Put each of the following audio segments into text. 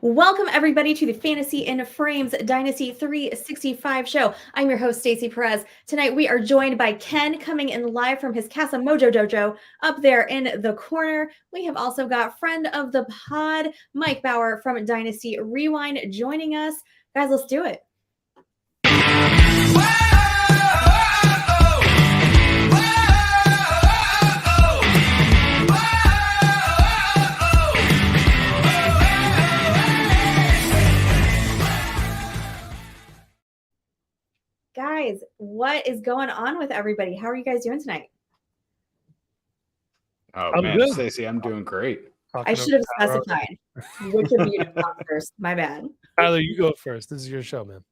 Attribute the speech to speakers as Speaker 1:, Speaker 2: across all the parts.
Speaker 1: Welcome, everybody, to the Fantasy in Frames Dynasty 365 show. I'm your host, Stacy Perez. Tonight, we are joined by Ken, coming in live from his Casa Mojo Dojo up there in the corner. We have also got friend of the pod, Mike Bauer from Dynasty Rewind, joining us. Guys, let's do it. Guys, what is going on with everybody? How are you guys doing tonight?
Speaker 2: Oh,
Speaker 3: I'm
Speaker 2: man,
Speaker 3: good.
Speaker 2: Stacy, I'm doing great.
Speaker 1: I should have specified which of you to talk first. My bad.
Speaker 3: Tyler, you go first. This is your show, man.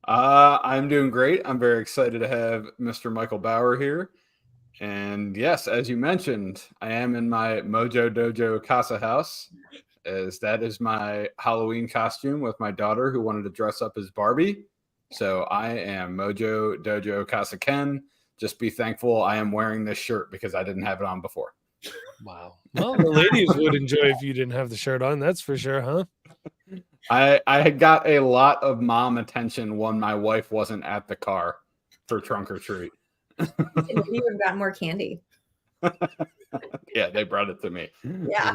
Speaker 2: I'm doing great. I'm very excited to have Mr. Michael Bauer here. And yes, as you mentioned, I am in my Mojo Dojo Casa house, as that is my Halloween costume with my daughter who wanted to dress up as Barbie. So I am Mojo Dojo Casa Ken. Just be thankful I am wearing this shirt because I didn't have it on before.
Speaker 3: Wow. Well, the ladies would enjoy if you didn't have the shirt on. That's for sure, huh?
Speaker 2: I got a lot of mom attention when my wife wasn't at the car for trunk or treat.
Speaker 1: Maybe you would have gotten more candy.
Speaker 2: Yeah, they brought it to me.
Speaker 1: Yeah.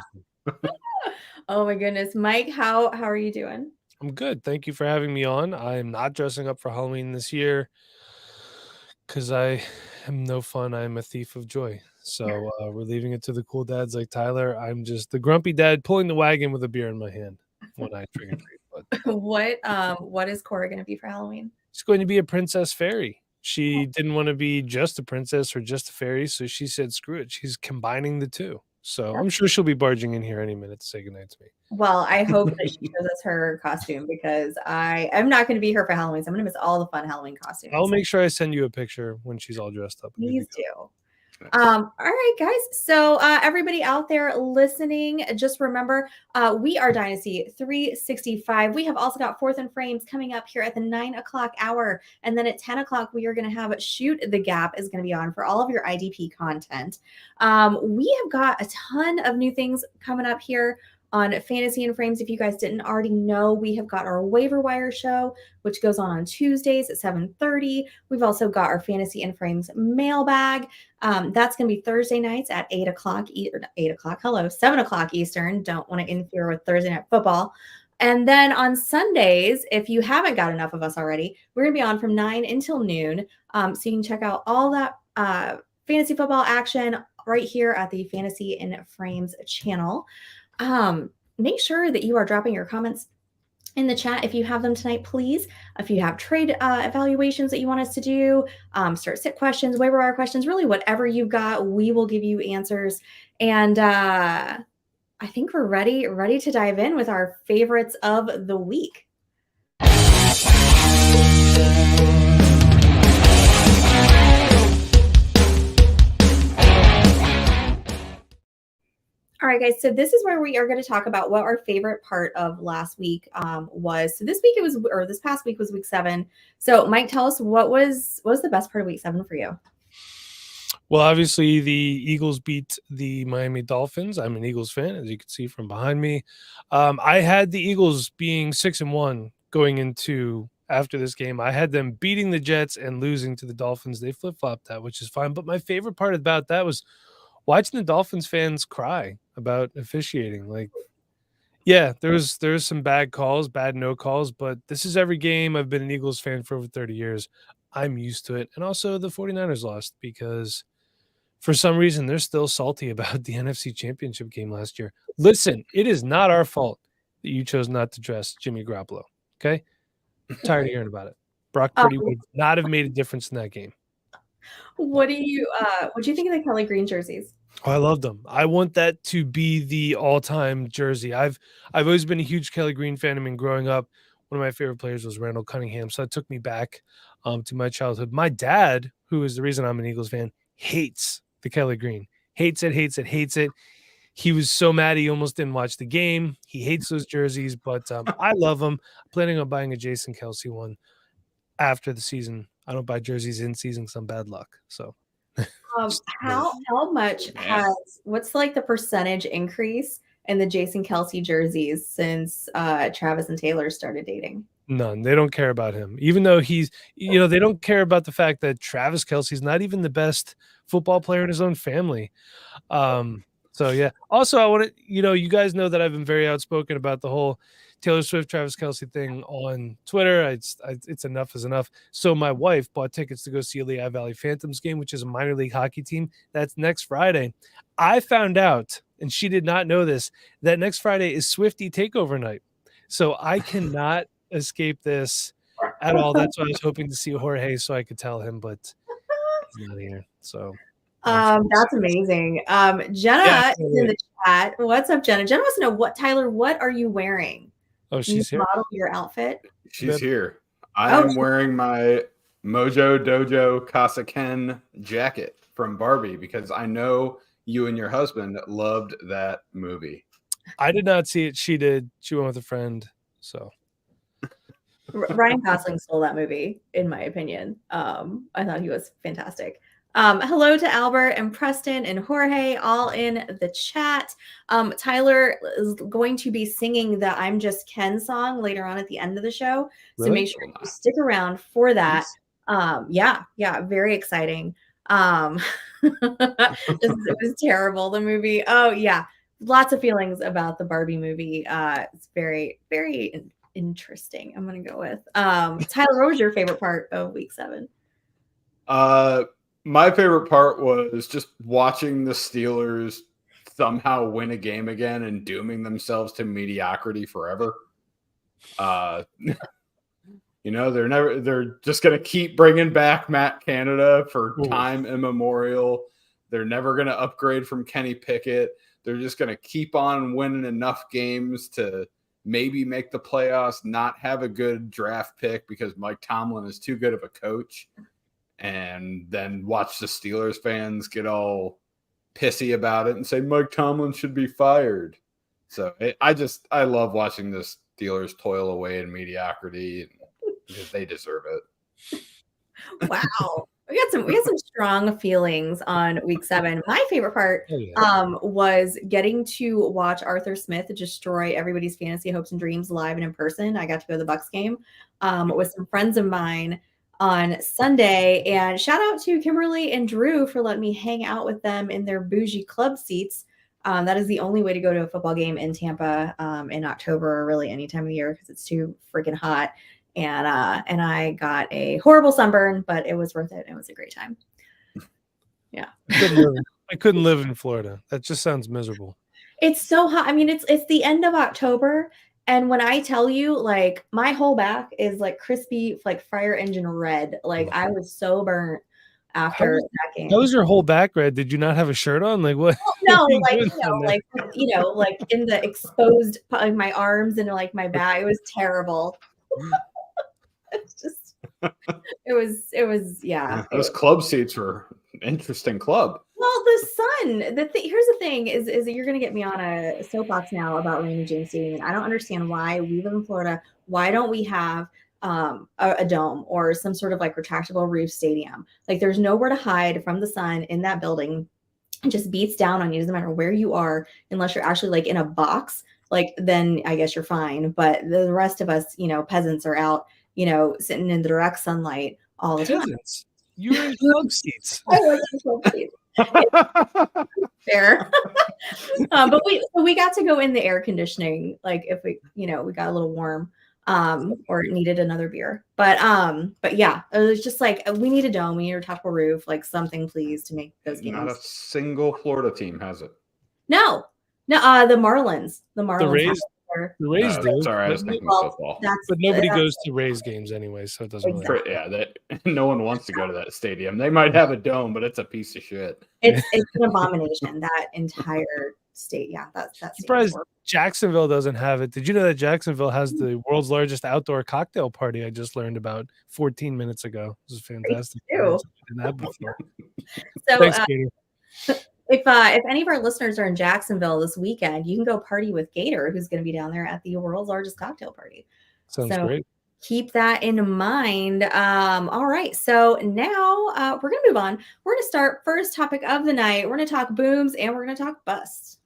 Speaker 1: Oh my goodness. Mike, how are you doing?
Speaker 3: I'm good. Thank you for having me on. I am not dressing up for Halloween this year because I am no fun. I am a thief of joy. So we're leaving it to the cool dads like Tyler. I'm just the grumpy dad pulling the wagon with a beer in my hand when I trick or treat. But
Speaker 1: What is Cora going to be for Halloween?
Speaker 3: she's going to be a princess fairy. She didn't want to be just a princess or just a fairy, so she said, screw it. She's combining the two. So I'm sure she'll be barging in here any minute to say goodnight to me.
Speaker 1: Well, I hope that she shows us her costume because I'm not going to be here for Halloween, so I'm going to miss all the fun Halloween costumes.
Speaker 3: I'll make sure I send you a picture when she's all dressed up.
Speaker 1: Please do. All right, guys. So everybody out there listening, just remember, we are Dynasty 365. We have also got Fourth and Frames coming up here at the 9 o'clock hour. And then at 10 o'clock, we are going to have Shoot the Gap is going to be on for all of your IDP content. We have got a ton of new things coming up here on Fantasy and Frames. If you guys didn't already know, we have got our Waiver Wire show, which goes on Tuesdays at 7:30. We've also got our Fantasy and Frames mailbag. That's going to be Thursday nights at 8 o'clock, 7 o'clock Eastern. Don't want to interfere with Thursday night football. And then on Sundays, if you haven't got enough of us already, we're going to be on from 9 until noon. So you can check out all that fantasy football action right here at the Fantasy and Frames channel. Make sure that you are dropping your comments in the chat if you have them tonight, please. If you have trade evaluations that you want us to do, start sit questions, waiver wire questions, really whatever you've got, we will give you answers. And I think we're ready to dive in with our favorites of the week. All right, guys. So this is where we are going to talk about what our favorite part of last week was. So this past week was week 7. So Mike, tell us what was the best part of week 7 for you?
Speaker 3: Well, obviously the Eagles beat the Miami Dolphins. I'm an Eagles fan, as you can see from behind me. I had the Eagles being 6-1 going into after this game. I had them beating the Jets and losing to the Dolphins. They flip-flopped that, which is fine. But my favorite part about that was watching the Dolphins fans cry about officiating. Like, yeah, there's some bad calls, bad no calls, but this is every game. I've been an Eagles fan for over 30 years. I'm used to it. And also the 49ers lost because for some reason they're still salty about the NFC Championship game last year. Listen, it is not our fault that you chose not to dress Jimmy Garoppolo, okay? I'm tired of hearing about it. Brock Purdy would not have made a difference in that game.
Speaker 1: What do you think of the Kelly Green jerseys?
Speaker 3: Oh, I love them. I want that to be the all-time jersey. I've always been a huge Kelly Green fan. I mean, growing up, one of my favorite players was Randall Cunningham, so that took me back to my childhood. My dad, who is the reason I'm an Eagles fan, hates the Kelly Green. Hates it. He was so mad he almost didn't watch the game. He hates those jerseys, but I love them. I'm planning on buying a Jason Kelsey one after the season. I don't buy jerseys in season because I'm bad luck. So
Speaker 1: how much what's like the percentage increase in the Jason Kelsey jerseys since Travis and Taylor started dating?
Speaker 3: None. They don't care about him, even though he's, they don't care about the fact that Travis Kelsey's not even the best football player in his own family. So yeah. Also, I want to, you guys know that I've been very outspoken about the whole Taylor Swift, Travis Kelsey thing on Twitter. It's enough is enough. So my wife bought tickets to go see a Lehigh Valley Phantoms game, which is a minor league hockey team. That's next Friday. I found out, and she did not know this, that next Friday is Swiftie takeover night. So I cannot escape this at all. That's why I was hoping to see Jorge so I could tell him, but he's not here. So
Speaker 1: that's amazing. Jenna is in the chat. What's up, Jenna? Jenna wants to know Tyler, what are you wearing?
Speaker 3: Oh, she's here.
Speaker 1: Model your outfit.
Speaker 2: She's here. I am wearing my Mojo Dojo Casa Ken jacket from Barbie because I know you and your husband loved that movie.
Speaker 3: I did not see it. She did. She went with a friend. So
Speaker 1: Ryan Gosling stole that movie, in my opinion. I thought he was fantastic. Hello to Albert and Preston and Jorge, all in the chat. Tyler is going to be singing the I'm Just Ken song later on at the end of the show. So make sure you stick around for that. Yeah, very exciting. It was terrible, the movie. Oh, yeah. Lots of feelings about the Barbie movie. It's very, very interesting. I'm going to go with. Tyler, what was your favorite part of week 7?
Speaker 2: My favorite part was just watching the Steelers somehow win a game again and dooming themselves to mediocrity forever. They're just going to keep bringing back Matt Canada for time immemorial. They're never going to upgrade from Kenny Pickett. They're just going to keep on winning enough games to maybe make the playoffs, not have a good draft pick because Mike Tomlin is too good of a coach. And then watch the Steelers fans get all pissy about it and say Mike Tomlin should be fired. So I love watching the Steelers toil away in mediocrity because they deserve it.
Speaker 1: Wow. We had some strong feelings on week 7. My favorite part was getting to watch Arthur Smith destroy everybody's fantasy hopes and dreams live and in person. I got to go to the Bucks game with some friends of mine on Sunday, and shout out to Kimberly and Drew for letting me hang out with them in their bougie club seats. That is the only way to go to a football game in Tampa in October or really any time of the year because it's too freaking hot. And I got a horrible sunburn, but it was worth it. It was a great time. Yeah.
Speaker 3: I couldn't live in Florida. That just sounds miserable.
Speaker 1: It's so hot. I mean, it's the end of October. And when I tell you, like, my whole back is like crispy, like fire engine red. Like I was so burnt after that game.
Speaker 3: How was your whole back red? Did you not have a shirt on? Like what?
Speaker 1: No, like in the exposed, like my arms and like my back. It was terrible. It's just, it was, yeah.
Speaker 2: Those club seats were an interesting club.
Speaker 1: Well, the sun. Here's the thing: is that you're going to get me on a soapbox now about Raymond James Stadium. I don't understand why we live in Florida. Why don't we have a dome or some sort of like retractable roof stadium? Like, there's nowhere to hide from the sun in that building. It just beats down on you. Doesn't matter where you are, unless you're actually like in a box. Like, then I guess you're fine. But the rest of us, peasants, are out, sitting in the direct sunlight all the time.
Speaker 3: You were in club seats.
Speaker 1: I was in club seats. Fair. But we got to go in the air conditioning, like if we got a little warm or needed another beer. But yeah, it was just like, we need a dome, we need a retractable roof, like something please to make those games.
Speaker 2: Not a single Florida team has it.
Speaker 1: No, the Marlins. The Rays.
Speaker 3: The Rays do.
Speaker 2: Sorry, I was thinking football.
Speaker 3: But nobody goes to Rays games anyway, so it doesn't really
Speaker 2: matter. Yeah, no one wants to go to that stadium. They might have a dome, but it's a piece of shit.
Speaker 1: It's an abomination, that entire state. Yeah, that's
Speaker 3: surprised Jacksonville doesn't have it. Did you know that Jacksonville has the world's largest outdoor cocktail party? I just learned about 14 minutes ago. This is fantastic.
Speaker 1: So
Speaker 3: thanks, Katie.
Speaker 1: If any of our listeners are in Jacksonville this weekend, you can go party with Gator, who's going to be down there at the world's largest cocktail party.
Speaker 3: Sounds great.
Speaker 1: Keep that in mind. All right. So now we're going to move on. We're going to start first topic of the night. We're going to talk booms and we're going to talk busts.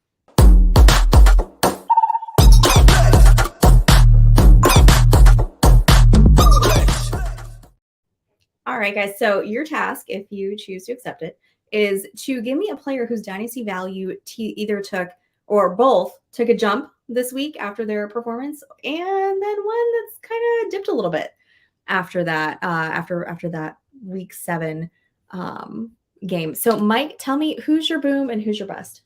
Speaker 1: right, guys. So your task, if you choose to accept it, is to give me a player whose dynasty value either took or both took a jump this week after their performance, and then one that's kind of dipped a little bit after that. After that week 7 game. So Mike, tell me who's your boom and who's your bust.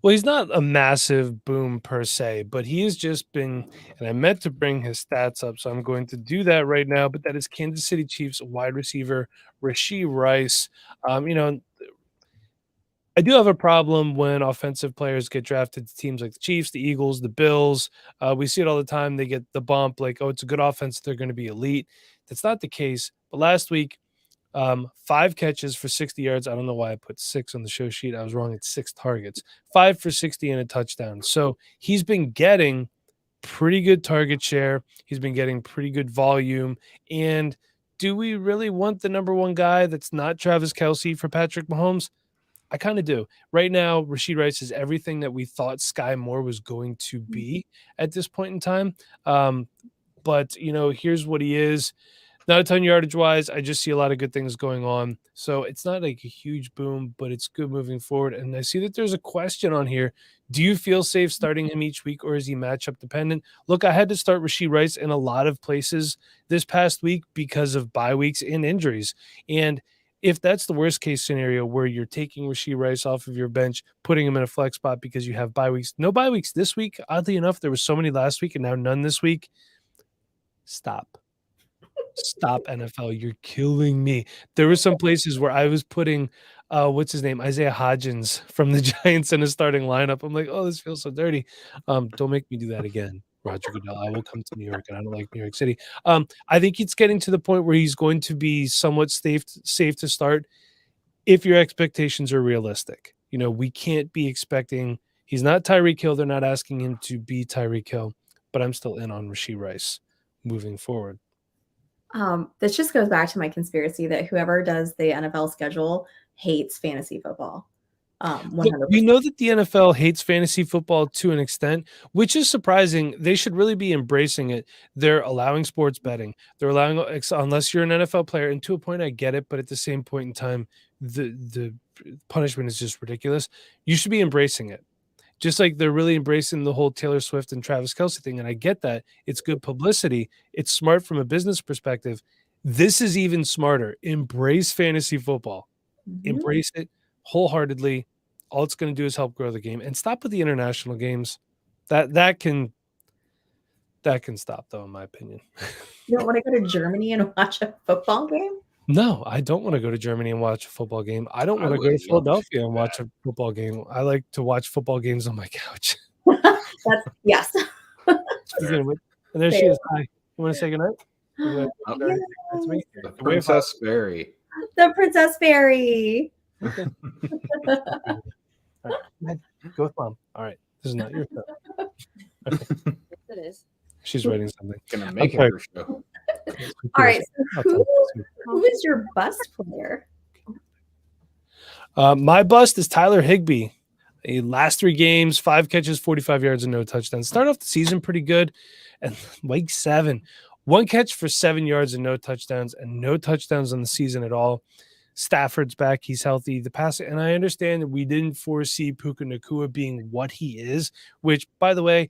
Speaker 3: Well, he's not a massive boom per se, but he has just been, and I meant to bring his stats up, so I'm going to do that right now. But that is Kansas City Chiefs wide receiver Rashee Rice. I do have a problem when offensive players get drafted to teams like the Chiefs, the Eagles, the Bills. We see it all the time. They get the bump like, oh, it's a good offense. They're going to be elite. That's not the case. But last week, 5 catches for 60 yards. I don't know why I put 6 on the show sheet. I was wrong. It's 6 targets, 5 for 60 and a touchdown. So he's been getting pretty good target share. He's been getting pretty good volume. And do we really want the number 1 guy that's not Travis Kelce for Patrick Mahomes? I kind of do. Right now, Rashee Rice is everything that we thought Sky Moore was going to be at this point in time. But, here's what he is. Not a ton yardage-wise. I just see a lot of good things going on. So it's not like a huge boom, but it's good moving forward. And I see that there's a question on here. Do you feel safe starting him each week, or is he matchup dependent? Look, I had to start Rashee Rice in a lot of places this past week because of bye weeks and injuries. And if that's the worst case scenario where you're taking Rashee Rice off of your bench, putting him in a flex spot because you have bye weeks, no bye weeks this week. Oddly enough, there was so many last week and now none this week. Stop, NFL. You're killing me. There were some places where I was putting, what's his name? Isaiah Hodgins from the Giants in a starting lineup. I'm like, oh, this feels so dirty. Don't make me do that again. Roger Goodell, I will come to New York, and I don't like New York City. I think it's getting to the point where he's going to be somewhat safe to start if your expectations are realistic. We can't be expecting – he's not Tyreek Hill. They're not asking him to be Tyreek Hill, but I'm still in on Rashee Rice moving forward.
Speaker 1: This just goes back to my conspiracy that whoever does the NFL schedule hates fantasy football. 100%.
Speaker 3: We know that the NFL hates fantasy football to an extent, which is surprising. They should really be embracing it. They're allowing sports betting. They're allowing, unless you're an NFL player, and to a point I get it, but at the same point in time, the punishment is just ridiculous. You should be embracing it. Just like they're really embracing the whole Taylor Swift and Travis Kelce thing, and I get that. It's good publicity. It's smart from a business perspective. This is even smarter. Embrace fantasy football. Embrace it wholeheartedly. All it's going to do is help grow the game, and stop with the international games. That can stop, though, in my opinion.
Speaker 1: You don't want to go to Germany and watch a football game?
Speaker 3: No, I don't want to go to Germany and watch a football game. I don't want to go to Philadelphia and watch a football game. I like to watch football games on my couch.
Speaker 1: Yes.
Speaker 3: And there she is. Hi. You want to say goodnight?
Speaker 2: That's me. The Princess Fairy.
Speaker 1: The Princess Fairy.
Speaker 3: Okay. All right. Go with Mom. All right. This is not your show. Okay.
Speaker 4: Yes, it is.
Speaker 3: She's writing something.
Speaker 2: Gonna make it her show.
Speaker 1: All right. So who is your bust player?
Speaker 3: My bust is Tyler Higbee. Last 3 games, 5 catches, 45 yards, and no touchdowns. Start off the season pretty good. And week 7, 1 catch for 7 yards and no touchdowns on the season at all. Stafford's back. He's healthy. The pass, and I understand that we didn't foresee Puka Nacua being what he is, which, by the way,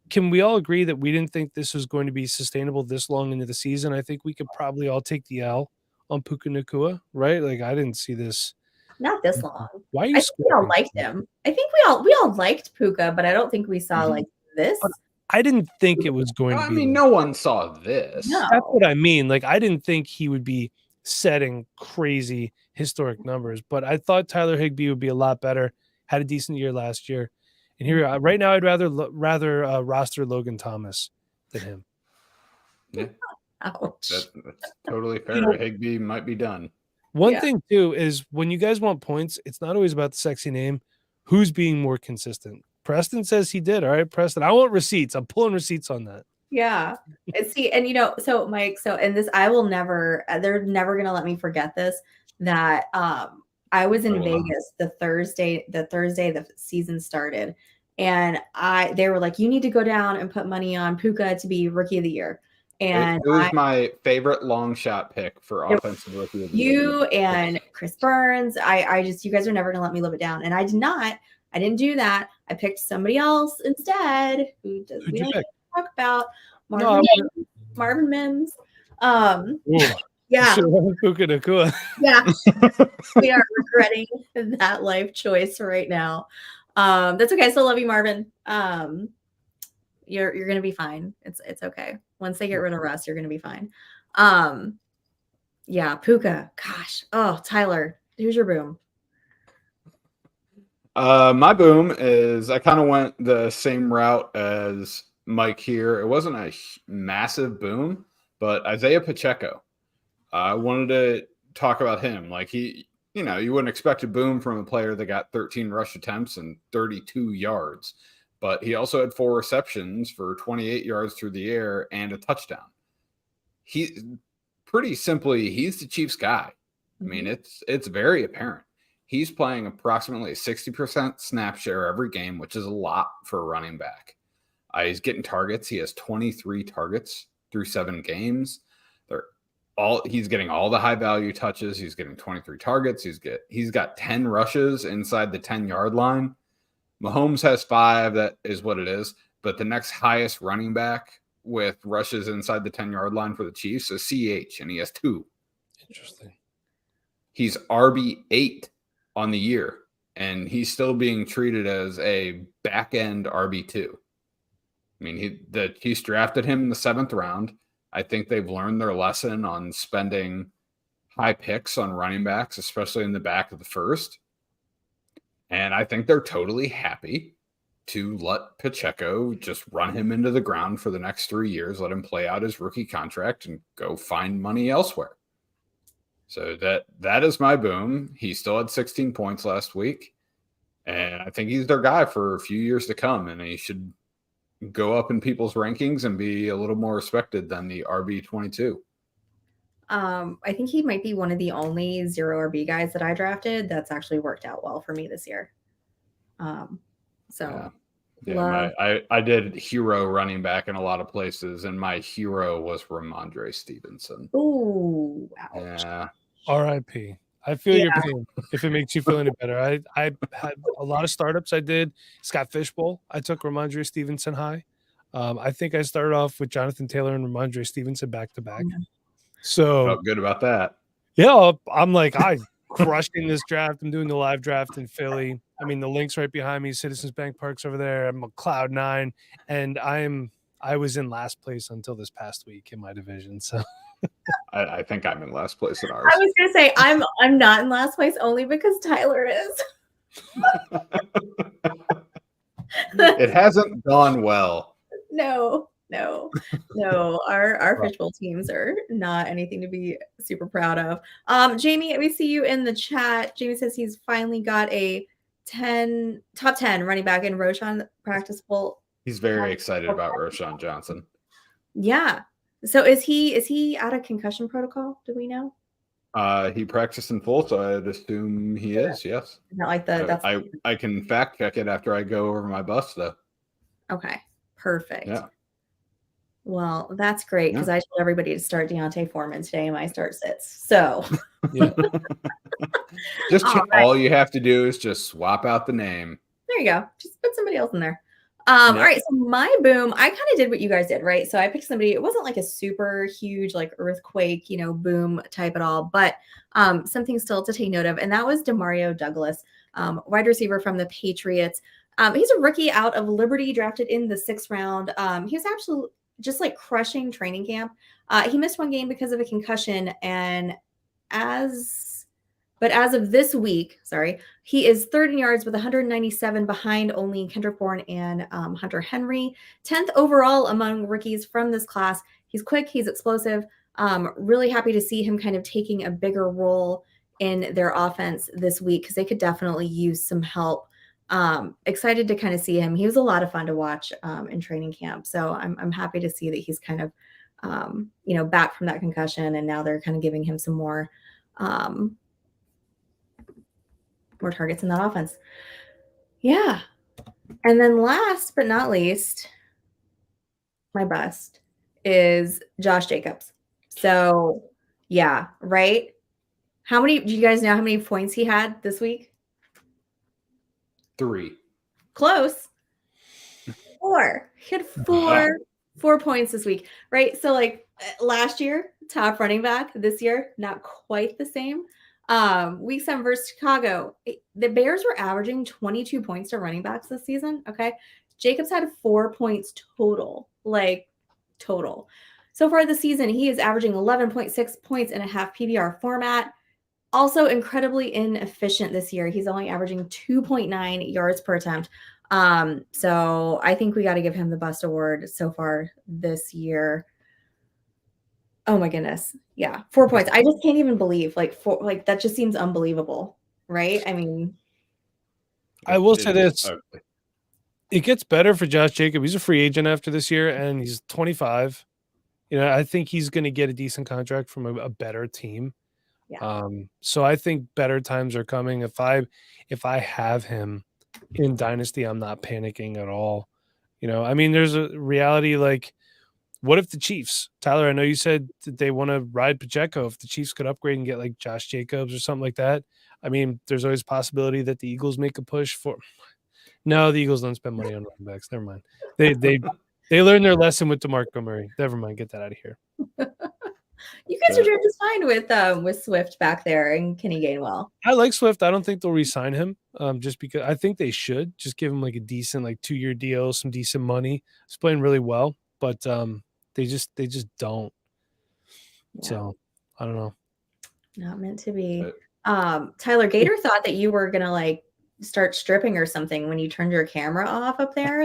Speaker 3: can we all agree that we didn't think this was going to be sustainable this long into the season? I think we could probably all take the L on Puka Nacua, right? Like, I didn't see this.
Speaker 1: Not this long.
Speaker 3: Why are you
Speaker 1: I think we all liked him. I think we all liked Puka, but I don't think we saw like this.
Speaker 3: I didn't think it was going to be.
Speaker 2: I mean, no one saw this.
Speaker 1: No.
Speaker 3: That's what I mean. Like, I didn't think he would be setting crazy historic numbers, but I thought Tyler Higbee would be a lot better. Had a decent year last year, and here right now I'd rather roster Logan Thomas than him.
Speaker 2: Yeah,
Speaker 1: Ouch.
Speaker 2: that's totally fair. Higbee might be done.
Speaker 3: One thing too is when you guys want points, it's not always about the sexy name. Who's being more consistent? Preston says he did. All right, Preston. I want receipts. I'm pulling receipts on that.
Speaker 1: Yeah. And see, and so Mike, and this, I will never, they're never going to let me forget this, that I was in Vegas the Thursday the season started, and they were like, you need to go down and put money on Puka to be rookie of the year. And
Speaker 2: it was my favorite long shot pick for offensive rookie of the year.
Speaker 1: You and Chris Burns, I just, you guys are never going to let me live it down. And I didn't do that. I picked somebody else instead who does, we don't talk about Marvin Mims. Yeah. Yeah. We are regretting that life choice right now. That's okay. I still love you, Marvin. You're gonna be fine. It's okay. Once they get rid of Russ, you're gonna be fine. Yeah, Puka. Gosh. Oh, Tyler, who's your boom?
Speaker 2: My boom is I kind of went the same route as Mike here. It wasn't a massive boom, but Isaiah Pacheco. I wanted to talk about him. Like you wouldn't expect a boom from a player that got 13 rush attempts and 32 yards, but he also had 4 receptions for 28 yards through the air and a touchdown. He's the Chiefs guy. I mean, it's very apparent. He's playing approximately 60% snap share every game, which is a lot for a running back. He's getting targets. He has 23 targets through 7 games. He's getting all the high value touches. He's getting 23 targets. He's got 10 rushes inside the 10-yard line. Mahomes has 5. That is what it is. But the next highest running back with rushes inside the 10-yard line for the Chiefs is CH, and he has 2.
Speaker 3: Interesting.
Speaker 2: He's RB8 on the year, and he's still being treated as a back-end RB2. I mean, the Chiefs drafted him in the 7th round. I think they've learned their lesson on spending high picks on running backs, especially in the back of the first. And I think they're totally happy to let Pacheco just run him into the ground for the next 3 years, let him play out his rookie contract and go find money elsewhere. So that is my boom. He still had 16 points last week, and I think he's their guy for a few years to come, and he should go up in people's rankings and be a little more respected than the RB22.
Speaker 1: I think he might be one of the only 0 RB guys that I drafted that's actually worked out well for me this year.
Speaker 2: I did hero running back in a lot of places, and my hero was Ramondre Stevenson.
Speaker 1: Ooh, ouch.
Speaker 2: Yeah.
Speaker 3: R.I.P. I feel your pain if it makes you feel any better. I had a lot of startups I did. Scott Fishbowl, I took Ramondre Stevenson high. I think I started off with Jonathan Taylor and Ramondre Stevenson back to back. So
Speaker 2: felt good about that.
Speaker 3: Yeah, I'm like, I'm crushing this draft. I'm doing the live draft in Philly. I mean, the link's right behind me. Citizens Bank Park's over there. I'm a cloud 9, and I was in last place until this past week in my division. So
Speaker 2: I think I'm in last place in ours.
Speaker 1: I was gonna say I'm not in last place only because Tyler is.
Speaker 2: It hasn't gone well.
Speaker 1: No. Our fishbowl teams are not anything to be super proud of. Jamie, we see you in the chat. Jamie says he's finally got a top 10 running back in Roshan practicable.
Speaker 2: He's very excited about Roshan Johnson.
Speaker 1: Yeah. So is he out of concussion protocol? Do we know?
Speaker 2: He practiced in full, so I'd assume he is. Yes.
Speaker 1: Not like that's.
Speaker 2: I can fact check it after I go over my bust, though.
Speaker 1: Okay. Perfect.
Speaker 2: Yeah.
Speaker 1: Well, that's great because I told everybody to start Deontay Foreman today in my start sits. So
Speaker 2: just all you have to do is just swap out the name.
Speaker 1: There you go. Just put somebody else in there. All right. So my boom, I kind of did what you guys did, right? So I picked somebody. It wasn't like a super huge like earthquake, boom type at all, but something still to take note of, and that was Demario Douglas, wide receiver from the Patriots. He's a rookie out of Liberty, drafted in the 6th round. He was absolutely just like crushing training camp. He missed 1 game because of a concussion, and as of this week, he is 3rd in yards with 197 behind only Kendrick Bourne and Hunter Henry. 10th overall among rookies from this class. He's quick, he's explosive. Really happy to see him kind of taking a bigger role in their offense this week because they could definitely use some help. Excited to kind of see him. He was a lot of fun to watch in training camp. So I'm happy to see that he's kind of, back from that concussion, and now they're kind of giving him some more targets in that offense. Yeah. And then last but not least, my bust is Josh Jacobs. So, yeah, right? Do you guys know how many points he had this week?
Speaker 2: 3.
Speaker 1: Close. 4. He had four points this week, right? So like last year, top running back. This year, not quite the same. Week 7 versus Chicago, the Bears were averaging 22 points to running backs this season. Okay. Jacobs had 4 points total, total. So far this season, he is averaging 11.6 points in a half PPR format. Also incredibly inefficient this year. He's only averaging 2.9 yards per attempt. So I think we got to give him the bust award so far this year. Oh my goodness. Yeah. 4 points. I just can't even believe that just seems unbelievable. Right. I mean,
Speaker 3: I will say this. It gets better for Josh Jacobs. He's a free agent after this year and he's 25. I think he's going to get a decent contract from a better team.
Speaker 1: Yeah.
Speaker 3: So I think better times are coming. If I have him in Dynasty, I'm not panicking at all. I mean, there's a reality like, what if the Chiefs, Tyler, I know you said that they want to ride Pacheco. If the Chiefs could upgrade and get like Josh Jacobs or something like that, I mean, there's always a possibility that the Eagles make a push for. No, the Eagles don't spend money on running backs. Never mind. They learned their lesson with DeMarco Murray. Never mind. Get that out of here.
Speaker 1: You guys are doing just fine with Swift back there and Kenny Gainwell.
Speaker 3: I like Swift. I don't think they'll re-sign him. Just because I think they should just give him like a decent 2-year deal, some decent money. He's playing really well, but they just don't. Yeah. So I don't know.
Speaker 1: Not meant to be. Tyler Gator thought that you were gonna start stripping or something when you turned your camera off up there.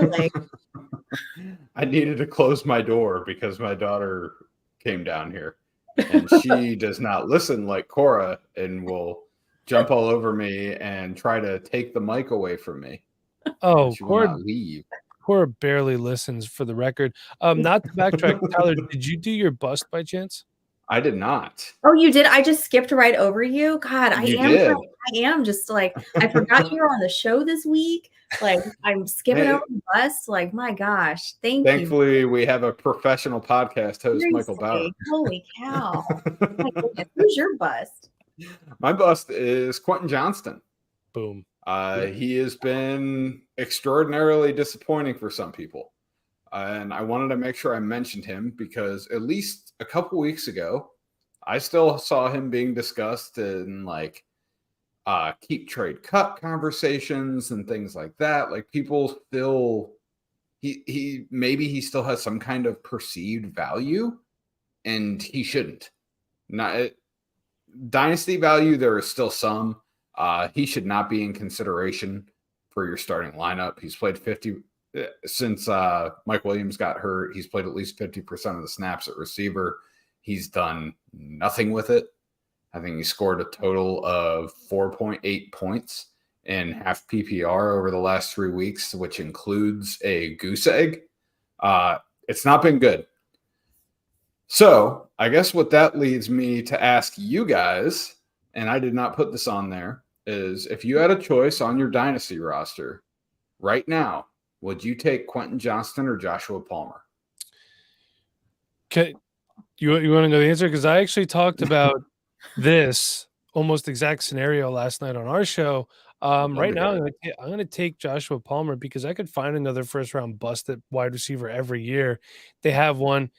Speaker 2: I needed to close my door because my daughter came down here and she does not listen like Cora and will jump all over me and try to take the mic away from me.
Speaker 3: Oh, Cora barely listens, for the record. Not to backtrack, Tyler, did you do your bust by chance?
Speaker 2: I did not.
Speaker 1: Oh, you did? I just skipped right over you. God, I am just I forgot you were on the show this week. I'm skipping over the bust. My gosh,
Speaker 2: Thankfully, we have a professional podcast host, seriously, Michael Bauer.
Speaker 1: Holy cow! My goodness. Who's your bust?
Speaker 2: My bust is Quentin Johnston.
Speaker 3: Boom.
Speaker 2: He has been extraordinarily disappointing for some people. And I wanted to make sure I mentioned him because at least a couple weeks ago, I still saw him being discussed in keep trade cut conversations and things like that. People still, maybe he still has some kind of perceived value and he shouldn't. Dynasty value, there is still some. He should not be in consideration for your starting lineup. He's played 50 since Mike Williams got hurt. He's played at least 50% of the snaps at receiver. He's done nothing with it. I think he scored a total of 4.8 points in half PPR over the last 3 weeks, which includes a goose egg. It's not been good. So I guess what that leads me to ask you guys, and I did not put this on there, is if you had a choice on your Dynasty roster right now, would you take Quentin Johnston or Joshua Palmer?
Speaker 3: Okay. You want to know the answer? Because I actually talked about this almost exact scenario last night on our show. Right now, I'm going to take Joshua Palmer because I could find another first-round bust at wide receiver every year. They have one.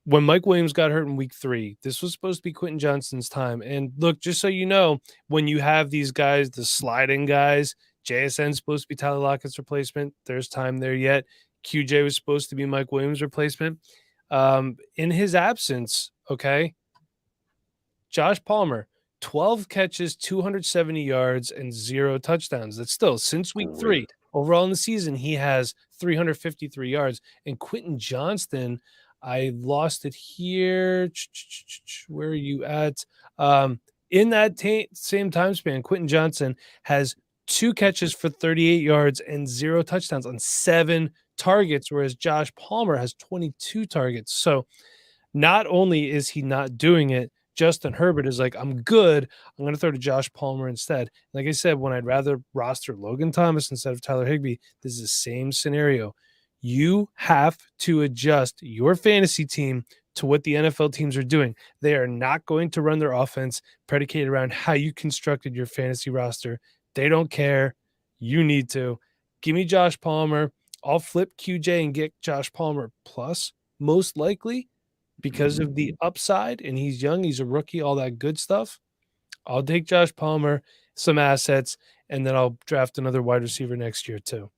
Speaker 3: When Mike Williams got hurt in week 3, this was supposed to be Quentin Johnston's time. And look, just so you know, when you have these guys, the sliding guys, JSN's supposed to be Tyler Lockett's replacement. There's time there yet. QJ was supposed to be Mike Williams' replacement. In his absence, okay, Josh Palmer, 12 catches, 270 yards, and 0 touchdowns. That's still, since week 3, overall in the season, he has 353 yards. And Quentin Johnston, I lost it here. Where are you at? In that same time span, Quentin Johnston has 2 catches for 38 yards and 0 touchdowns on 7 targets, whereas Josh Palmer has 22 targets. So not only is he not doing it, Justin Herbert is like, I'm good. I'm going to throw to Josh Palmer instead. Like I said, when I'd rather roster Logan Thomas instead of Tyler Higbee, this is the same scenario. You have to adjust your fantasy team to what the NFL teams are doing. They are not going to run their offense predicated around how you constructed your fantasy roster. They don't care. You need to. Give me Josh Palmer. I'll flip QJ and get Josh Palmer plus, most likely, because of the upside, and he's young, he's a rookie, all that good stuff. I'll take Josh Palmer, some assets, and then I'll draft another wide receiver next year too.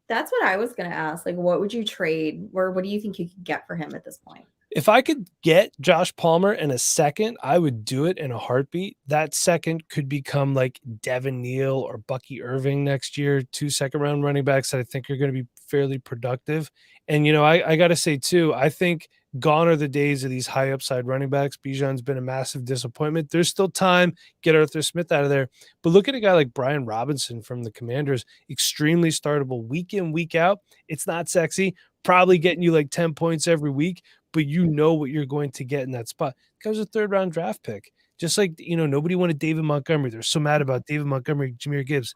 Speaker 1: That's what I was going to ask. Like, what would you trade, or what do you think you could get for him at this point?
Speaker 3: If I could get Josh Palmer in a second, I would do it in a heartbeat. That second could become like Devin Neal or Bucky Irving next year, 2 second-round running backs that I think are going to be fairly productive. And, I got to say, too, I think gone are the days of these high upside running backs. Bijan's been a massive disappointment. There's still time. Get Arthur Smith out of there. But look at a guy like Brian Robinson from the Commanders, extremely startable week in, week out. It's not sexy, probably getting you like 10 points every week, but you know what you're going to get in that spot. That was a 3rd-round draft pick. Just like, nobody wanted David Montgomery. They're so mad about David Montgomery, Jahmyr Gibbs.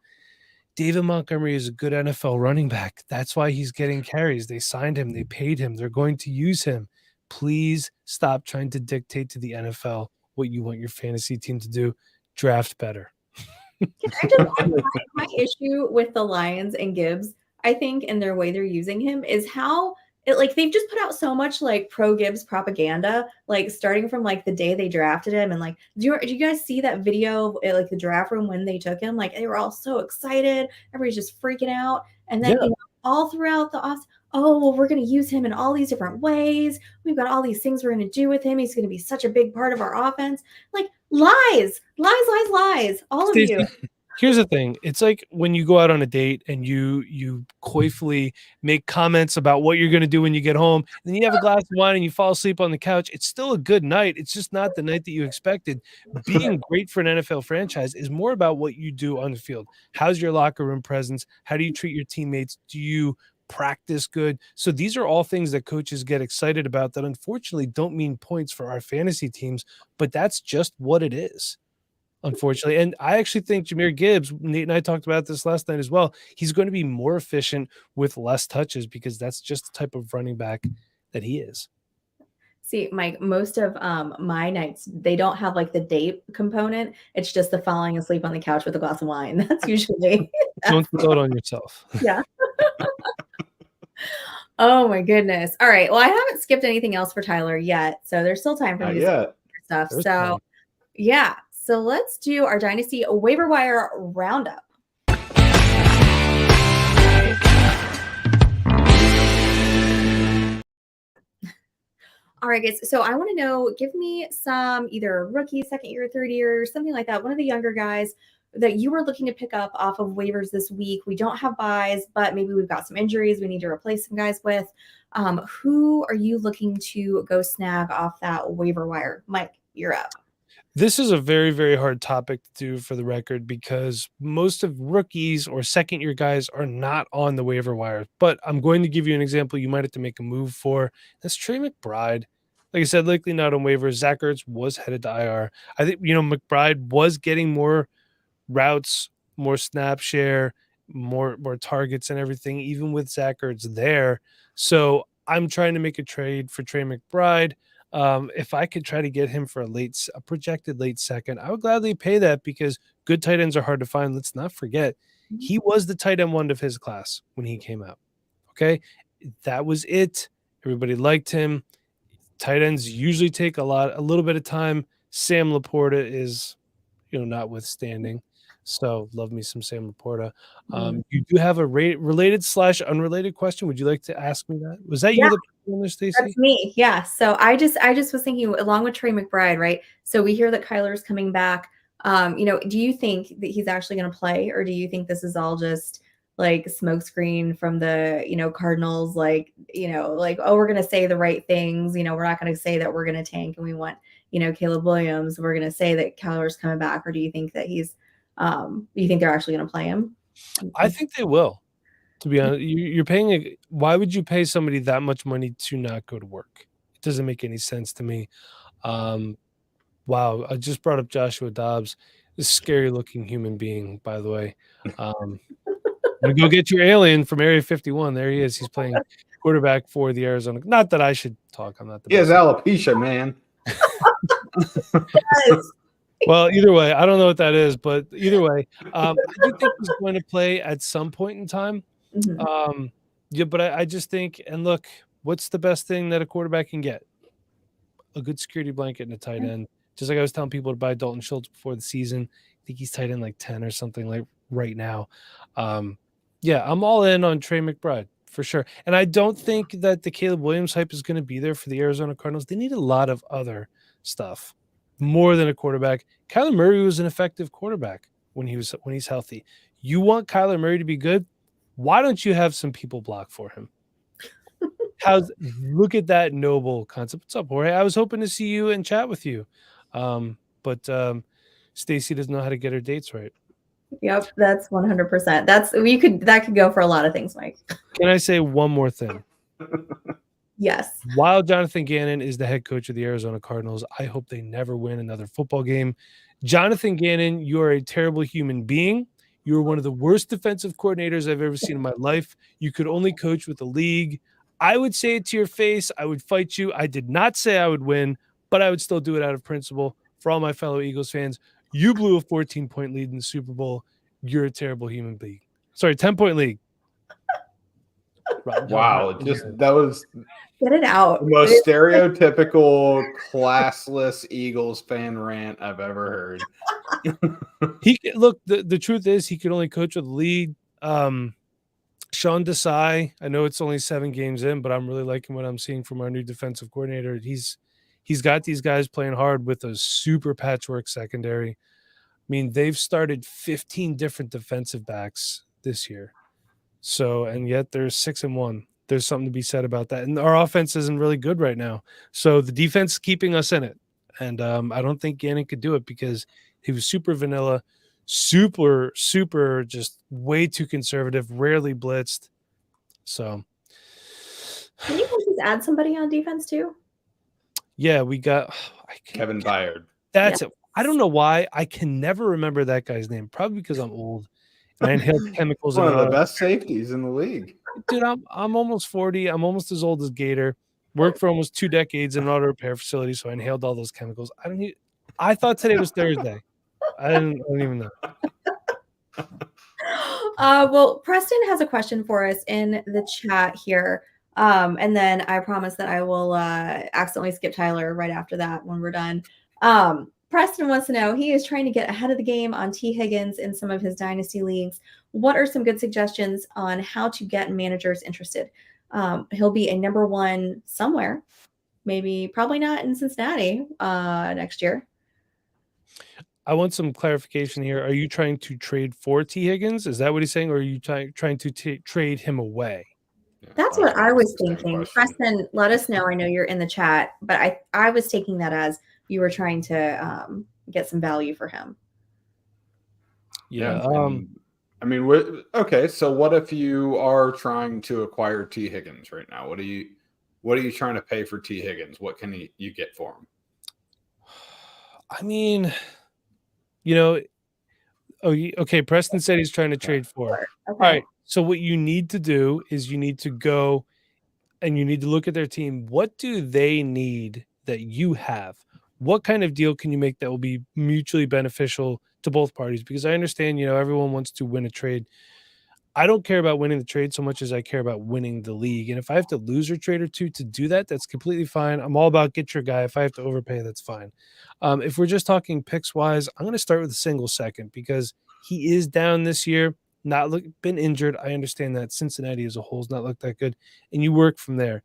Speaker 3: David Montgomery is a good NFL running back. That's why he's getting carries. They signed him. They paid him. They're going to use him. Please stop trying to dictate to the NFL what you want your fantasy team to do. Draft better.
Speaker 1: My issue with the Lions and Gibbs, I think, and their way they're using him is how they've just put out so much like pro Gibbs propaganda, like starting from like the day they drafted him. And like, do you guys see that video of like the draft room when they took him? Like, they were all so excited. Everybody's just freaking out. And then all throughout the off, oh, well, we're going to use him in all these different ways. We've got all these things we're going to do with him. He's going to be such a big part of our offense. Like, lies, all
Speaker 3: Stacy,
Speaker 1: of you.
Speaker 3: Here's the thing. It's like when you go out on a date and you coyfully make comments about what you're going to do when you get home. And then you have a glass of wine and you fall asleep on the couch. It's still a good night. It's just not the night that you expected. Being great for an NFL franchise is more about what you do on the field. How's your locker room presence? How do you treat your teammates? Do you practice good? So these are all things that coaches get excited about that unfortunately don't mean points for our fantasy teams, but that's just what it is. Unfortunately. And I actually think Jahmyr Gibbs, Nate and I talked about this last night as well, he's going to be more efficient with less touches because that's just the type of running back that he is.
Speaker 1: See, Mike, most of my nights, they don't have like the date component. It's just the falling asleep on the couch with a glass of wine. That's usually.
Speaker 3: Don't put on yourself.
Speaker 1: Yeah. Oh my goodness. All right. Well, I haven't skipped anything else for Tyler yet. So there's still time for me to stuff.
Speaker 3: There's
Speaker 1: so
Speaker 3: time.
Speaker 1: Yeah. So let's do our Dynasty waiver wire roundup. All right, guys. So I want to know, give me some either rookie, second year, third year, something like that. One of the younger guys that you were looking to pick up off of waivers this week. We don't have buys, but maybe we've got some injuries we need to replace some guys with. Who are you looking to go snag off that waiver wire? Mike, you're up.
Speaker 3: This is a very, very hard topic to do for the record because most of rookies or second-year guys are not on the waiver wire. But I'm going to give you an example you might have to make a move for. That's Trey McBride. Like I said, likely not on waivers. Zach Ertz was headed to IR. I think, McBride was getting more routes, more snap share, more targets and everything, even with Zach Ertz there. So I'm trying to make a trade for Trey McBride. If I could try to get him for a projected late second, I would gladly pay that because good tight ends are hard to find. Let's not forget, he was the tight end one of his class when he came out. Okay. That was it. Everybody liked him. Tight ends usually take a little bit of time. Sam Laporta is, notwithstanding. So love me some Sam Laporta. You do have a related/unrelated question. Would you like to ask me that? Was that you that put on there, Stacy?
Speaker 1: That's me. Yeah. So I just was thinking along with Trey McBride, right? So we hear that Kyler's coming back. Do you think that he's actually going to play, or do you think this is all just like smokescreen from the, Cardinals? Like, oh, we're going to say the right things. We're not going to say that we're going to tank and we want, Caleb Williams. We're going to say that Kyler's coming back, or do you think that he's do you think they're actually going to play him?
Speaker 3: I think they will. To be honest, you're paying. Why would you pay somebody that much money to not go to work? It doesn't make any sense to me. Wow, I just brought up Joshua Dobbs, this scary looking human being, by the way. Go get your alien from Area 51. There he is. He's playing quarterback for the Arizona. Not that I should talk. I'm not the
Speaker 2: He has
Speaker 3: best.
Speaker 2: alopecia, man.
Speaker 1: Yes.
Speaker 3: Well, either way, I don't know what that is, but either way, I do think he's going to play at some point in time.
Speaker 1: Mhm.
Speaker 3: Yeah, but I just think, and look, what's the best thing that a quarterback can get? A good security blanket and a tight end. Just like I was telling people to buy Dalton Schultz before the season. I think he's tight end like 10 or something like right now. Yeah, I'm all in on Trey McBride for sure. And I don't think that the Caleb Williams hype is going to be there for the Arizona Cardinals. They need a lot of other stuff more than a quarterback. Kyler Murray was an effective quarterback when he's healthy. You want Kyler Murray to be good? Why don't you have some people block for him? Look at that noble concept. What's up, Jorge? I was hoping to see you and chat with you. But Stacy doesn't know how to get her dates right.
Speaker 1: Yep, that's 100%. That could go for a lot of things, Mike.
Speaker 3: Can I say one more thing?
Speaker 1: Yes.
Speaker 3: While Jonathan Gannon is the head coach of the Arizona Cardinals, I hope they never win another football game. Jonathan Gannon, you are a terrible human being. You are one of the worst defensive coordinators I've ever seen in my life. You could only coach with the league. I would say it to your face. I would fight you. I did not say I would win, but I would still do it out of principle. For all my fellow Eagles fans, you blew a 14-point lead in the Super Bowl. You're a terrible human being. Sorry, 10-point league.
Speaker 2: Wow, that was
Speaker 1: Get it out.
Speaker 2: the most stereotypical classless Eagles fan rant I've ever heard.
Speaker 3: The truth is he could only coach with the league. Sean Desai, I know it's only 7 games in, but I'm really liking what I'm seeing from our new defensive coordinator. He's got these guys playing hard with a super patchwork secondary. I mean, they've started 15 different defensive backs this year. So, and yet they're 6-1. There's something to be said about that. And our offense isn't really good right now. So the defense is keeping us in it. And I don't think Gannon could do it because he was super vanilla, super just way too conservative, rarely blitzed. So
Speaker 1: Can you please add somebody on defense too?
Speaker 3: yeah, we got
Speaker 2: Kevin Byard.
Speaker 3: That's it. I don't know why I can never remember that guy's name. Probably because I'm old and I inhaled chemicals.
Speaker 2: One of the best safeties in the league.
Speaker 3: Dude, I'm almost 40. I'm almost as old as Gator. Worked for almost 2 decades in an auto repair facility, so I inhaled all those chemicals. I thought today was Thursday. I don't even know.
Speaker 1: Well, Preston has a question for us in the chat here. And then I promise that I will accidentally skip Tyler right after that when we're done. Preston wants to know, he is trying to get ahead of the game on T. Higgins in some of his dynasty leagues. What are some good suggestions on how to get managers interested? He'll be a number 1 somewhere, probably not in Cincinnati next year.
Speaker 3: I want some clarification here. Are you trying to trade for T. Higgins? Is that what he's saying? Or are you trying to trade him away?
Speaker 1: That's what I was thinking. Preston, let us know. I know you're in the chat, but I was taking that as you were trying to get some value for him.
Speaker 3: Yeah.
Speaker 2: I mean, okay. So what if you are trying to acquire T. Higgins right now? What are you trying to pay for T. Higgins? What can you get for him?
Speaker 3: I mean, okay. Preston said he's trying to trade for.
Speaker 1: Okay.
Speaker 3: All right. So what you need to do is you need to go and you need to look at their team. What do they need that you have? What kind of deal can you make that will be mutually beneficial to both parties? Because I understand, everyone wants to win a trade. I don't care about winning the trade so much as I care about winning the league. And if I have to lose a trade or two to do that, that's completely fine. I'm all about get your guy. If I have to overpay, that's fine. If we're just talking picks wise, I'm going to start with a single second because he is down this year. Been injured. I understand that Cincinnati as a whole has not looked that good, and you work from there.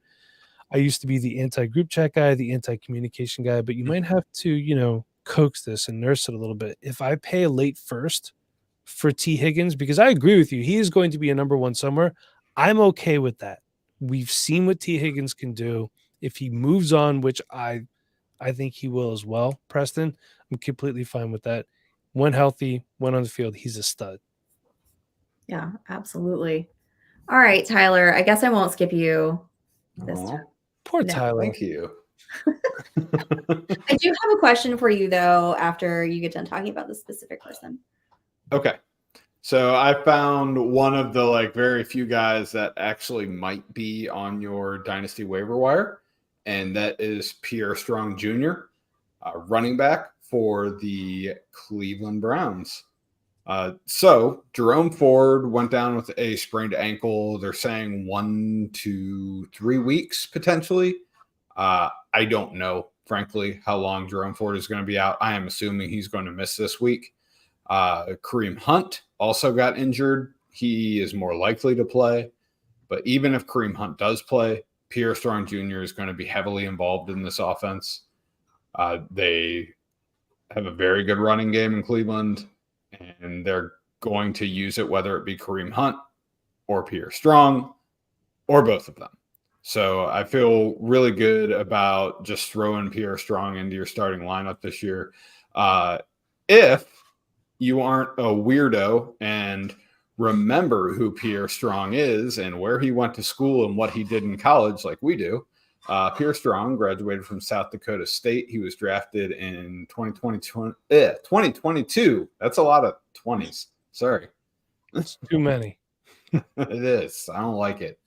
Speaker 3: I used to be the anti-group chat guy, the anti-communication guy, but you might have to, coax this and nurse it a little bit. If I pay a late first for T. Higgins, because I agree with you, he is going to be a number 1 somewhere. I'm okay with that. We've seen what T. Higgins can do if he moves on, which I think he will as well. Preston, I'm completely fine with that. When healthy, when on the field, he's a stud.
Speaker 1: Yeah, absolutely. All right, Tyler, I guess I won't skip you this time.
Speaker 3: Poor Tyler.
Speaker 2: Thank you.
Speaker 1: I do have a question for you, though, after you get done talking about this specific person.
Speaker 2: Okay. So I found one of the very few guys that actually might be on your Dynasty waiver wire, and that is Pierre Strong Jr., running back for the Cleveland Browns. So Jerome Ford went down with a sprained ankle. They're saying 1 to 3 weeks potentially. I don't know, frankly, how long Jerome Ford is going to be out. I am assuming he's going to miss this week. Kareem Hunt also got injured. He is more likely to play. But even if Kareem Hunt does play, Pierre Strong Jr. is going to be heavily involved in this offense. They have a very good running game in Cleveland, and they're going to use it whether it be Kareem Hunt or Pierre Strong or both of them. So I feel really good about just throwing Pierre Strong into your starting lineup this year. If you aren't a weirdo and remember who Pierre Strong is and where he went to school and what he did in college like we do, Pierre Strong graduated from South Dakota State. He was drafted in 2022. That's a lot of 20s. Sorry.
Speaker 3: It's too many.
Speaker 2: It is. I don't like it.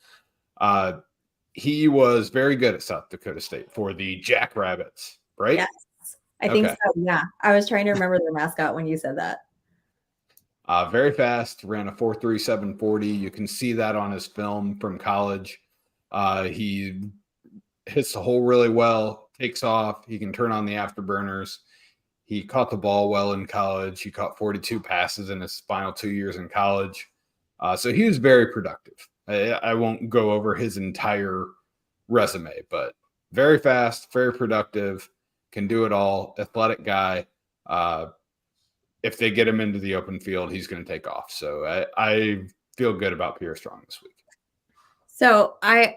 Speaker 2: He was very good at South Dakota State for the Jackrabbits, right?
Speaker 1: Yes, I think so. Yeah, I was trying to remember their mascot when you said that.
Speaker 2: Very fast, ran a 4.37 40. You can see that on his film from college. He hits the hole really well, takes off. He can turn on the afterburners. He caught the ball well in college. He caught 42 passes in his final 2 years in college. So he was very productive. I won't go over his entire resume, but very fast, very productive, can do it all, athletic guy. If they get him into the open field, he's going to take off. So I feel good about Pierre Strong this week.
Speaker 1: So I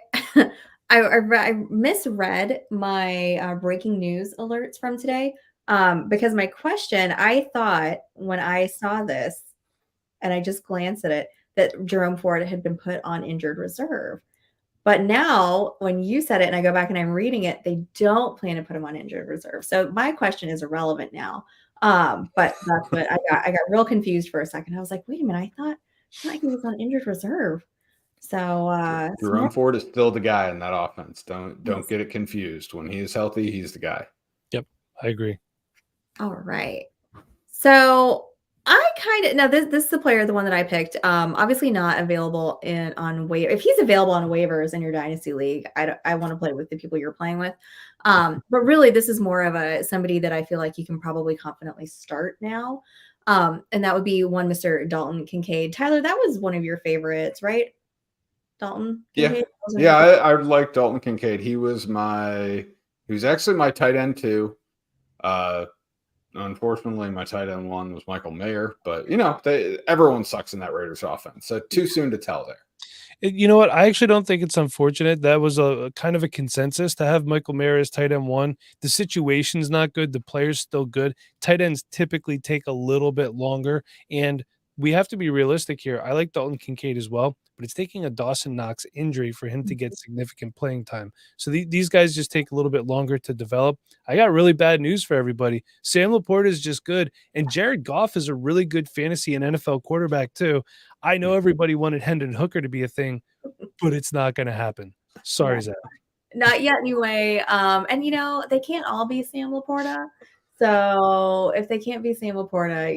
Speaker 1: misread my breaking news alerts from today because my question, I thought when I saw this and I just glanced at it, that Jerome Ford had been put on injured reserve. But now when you said it and I go back and I'm reading it, they don't plan to put him on injured reserve. So my question is irrelevant now. But that's what I got real confused for a second. I was like, wait a minute, I thought he was on injured reserve. So
Speaker 2: Jerome Ford is still the guy in that offense. Don't get it confused. When he is healthy, he's the guy.
Speaker 3: Yep, I agree.
Speaker 1: All right. So I kind of now this is the player, the one that I picked. Obviously not available on waiver. If he's available on waivers in your dynasty league, I want to play with the people you're playing with. But really, this is more of somebody that I feel like you can probably confidently start now. And that would be one Mr. Dalton Kincaid. Tyler, that was one of your favorites, right? Dalton Kincaid?
Speaker 2: Yeah, I like Dalton Kincaid. He was actually my tight end too. Unfortunately, my tight end one was Michael Mayer, but everyone sucks in that Raiders offense. So too soon to tell there.
Speaker 3: You know what? I actually don't think it's unfortunate. That was a kind of a consensus to have Michael Mayer as tight end one. The situation's not good. The player's still good. Tight ends typically take a little bit longer, and we have to be realistic here. I like Dalton Kincaid as well, but it's taking a Dawson Knox injury for him to get significant playing time. So these guys just take a little bit longer to develop. I got really bad news for everybody. Sam Laporta is just good, and Jared Goff is a really good fantasy and NFL quarterback too. I know everybody wanted Hendon Hooker to be a thing, but it's not going to happen. Sorry, Zach.
Speaker 1: Not yet anyway. And they can't all be Sam Laporta. So if they can't be Sam Laporta,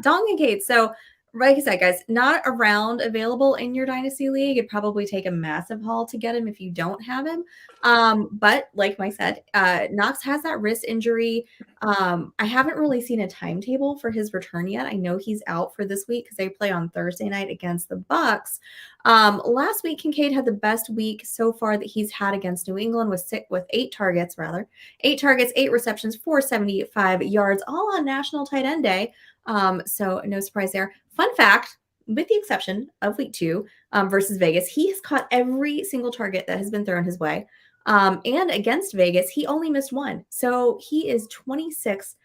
Speaker 1: Dalton Kincaid. So like I said, guys, not around available in your dynasty league. It'd probably take a massive haul to get him if you don't have him. But like Mike said, Knox has that wrist injury. I haven't really seen a timetable for his return yet. I know he's out for this week because they play on Thursday night against the Bucks. Last week, Kincaid had the best week so far that he's had against New England with 8 targets, 8 receptions, 475 yards, all on National Tight End Day. So no surprise there. Fun fact, with the exception of week 2 versus Vegas, he has caught every single target that has been thrown his way. And against Vegas, he only missed 1. So he is 26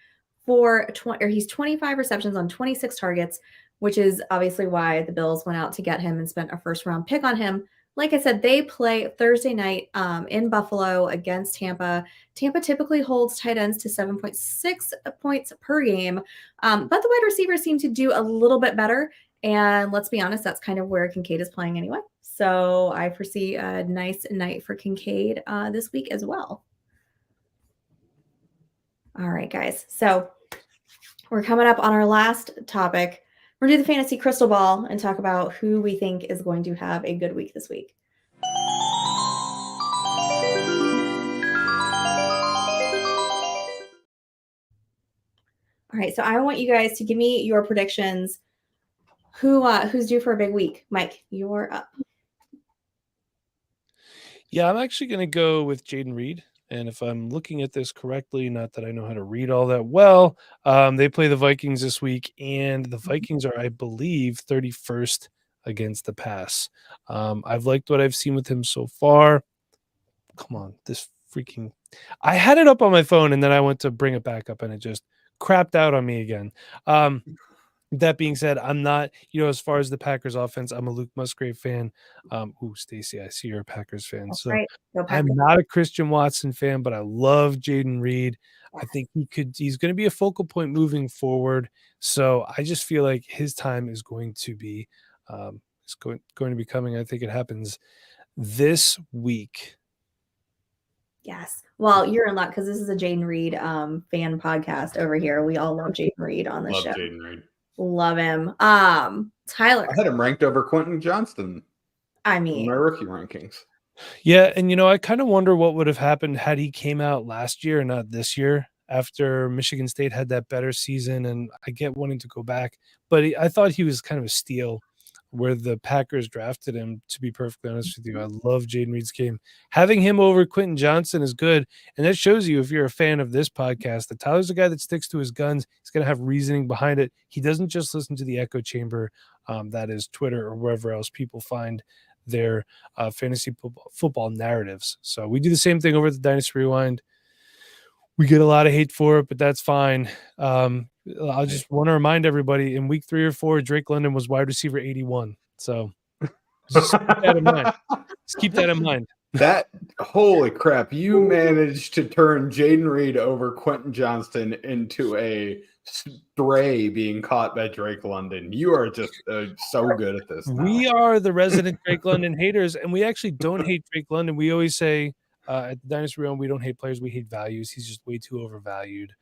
Speaker 1: for 20, or he's 25 receptions on 26 targets, which is obviously why the Bills went out to get him and spent a first round pick on him. like I said, they play Thursday night in Buffalo against Tampa. Tampa typically holds tight ends to 7.6 points per game, but the wide receivers seem to do a little bit better. And let's be honest, that's kind of where Kincaid is playing anyway. So I foresee a nice night for Kincaid this week as well. All right, guys. So we're coming up on our last topic. We're going to do the fantasy crystal ball and talk about who we think is going to have a good week this week. All right, so I want you guys to give me your predictions. Who's due for a big week? Mike, you're up.
Speaker 3: Yeah, I'm actually going to go with Jaden Reed. And if I'm looking at this correctly, not that I know how to read all that well, they play the Vikings this week, and the Vikings are, I believe, 31st against the pass. I've liked what I've seen with him so far. Come on, this freaking... I had it up on my phone, and then I went to bring it back up, and it just crapped out on me again. That being said, I'm not, as far as the Packers offense, I'm a Luke Musgrave fan. Stacy, I see you're a Packers fan.
Speaker 1: That's
Speaker 3: so
Speaker 1: right.
Speaker 3: I'm not a Christian Watson fan, but I love Jaden Reed. I think he's going to be a focal point moving forward. So I just feel like his time is going to be, going to be coming. I think it happens this week.
Speaker 1: Yes. Well, you're in luck because this is a Jaden Reed fan podcast over here. We all love Jaden Reed on the show.
Speaker 2: Love Jaden Reed.
Speaker 1: Love him. Tyler.
Speaker 2: I had him ranked over Quentin Johnston.
Speaker 1: I mean,
Speaker 2: my rookie rankings.
Speaker 3: Yeah, and I kind of wonder what would have happened had he came out last year and not this year after Michigan State had that better season. And I get wanting to go back, but I thought he was kind of a steal where the Packers drafted him, to be perfectly honest with you. I love Jaden Reed's game. Having him over Quentin Johnston is good. And that shows you, if you're a fan of this podcast, that Tyler's a guy that sticks to his guns. He's going to have reasoning behind it. He doesn't just listen to the echo chamber, that is Twitter or wherever else people find their fantasy football narratives. So we do the same thing over at the Dynasty Rewind. We get a lot of hate for it, but that's fine. I just want to remind everybody, in week 3 or 4, Drake London was wide receiver 81. So just keep that in mind. Just keep that in mind.
Speaker 2: Holy crap. You managed to turn Jaden Reed over Quentin Johnston into a stray being caught by Drake London. You are just so good at this now.
Speaker 3: We are the resident Drake London haters, and we actually don't hate Drake London. We always say at the Dynasty Realm, we don't hate players, we hate values. He's just way too overvalued.